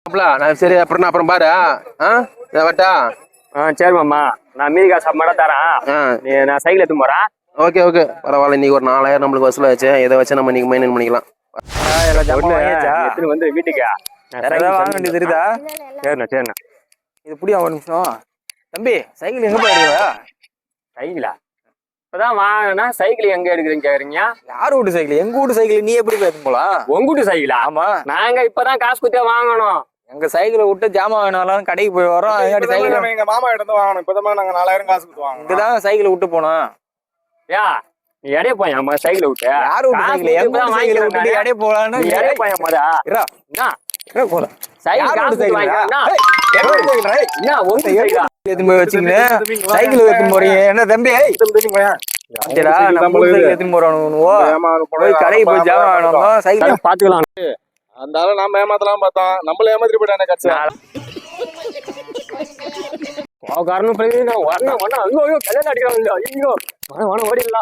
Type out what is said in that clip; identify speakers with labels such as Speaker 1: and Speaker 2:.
Speaker 1: நான் சரி அப்புறம் அப்புறம் பாரு வட்டா
Speaker 2: சரி மாமா நான் மீதி காசு மட்டும் தரேன் நான் சைக்கிள் எடுத்து போறேன்
Speaker 1: ஓகே ஓகே பரவாயில்ல இன்னைக்கு ஒரு 4000 நம்மளுக்கு வசூலாச்சு இதை வச்சு நம்ம இன்னைக்கு மெயின்டைன் பண்ணிக்கலாம்
Speaker 2: எடுத்துன்னு வந்து வீட்டுக்கு
Speaker 3: வாங்க வேண்டியது இருக்குதா?
Speaker 2: சரிண்ணா
Speaker 3: இது புடியா ஒரு நிமிஷம் தம்பி சைக்கிள் எங்க போயிருக்கா?
Speaker 2: சைக்கிளா இப்பதான் வாங்கினா சைக்கிள் எங்க எடுக்கிறீங்க கேக்குறீங்க?
Speaker 3: யார் வீட்டு சைக்கிள்? எங்க வீட்டு சைக்கிள் நீ எப்படி போய் போலாம்?
Speaker 2: உங்கூட்டு சைக்கிளா?
Speaker 3: ஆமா
Speaker 2: நாங்க இப்பதான் காசு குத்தியா வாங்கணும்.
Speaker 3: எங்க சைக்கிளை விட்டு ஜாமான் வேணாலும் கடைக்கு போய் வரோம். சைக்கிள்
Speaker 4: எங்க மாமா கிட்ட வாங்கணும். இப்பதான் நாங்க 4000 காசு கொடுத்துவாங்க.
Speaker 3: இங்கதான் சைக்கிளை விட்டு போனோம்.
Speaker 2: யா நீ எடைய போய் அம்மா சைக்கிள் விட்டு
Speaker 3: யாரு விட்டு சைக்கிள்? எங்க வீட்டு சைக்கிளை விட்டு எடைய போலான்னு
Speaker 2: எடைய போய் அம்மாடா
Speaker 3: என்ன போல
Speaker 2: சைக்கிள்
Speaker 3: சைக்கிள் எடுத்து போறீங்க என்ன தம்பி? எடுத்துன்னு போறோம் கடைக்கு போய் ஜாமான் வேணும் சைக்கிள்
Speaker 2: பாத்துக்கலாம்.
Speaker 4: அந்த ஆளு நாம ஏமாத்தலாம் பார்த்தோம். நம்மள ஏமாத்திட்டு போயிட்டானே கட்சி.
Speaker 2: காரணம் வரணும் வரணும் அங்கோ கல்யாணம் அடிக்கிறாங்க. ஐயோ ஓடிடலாம்.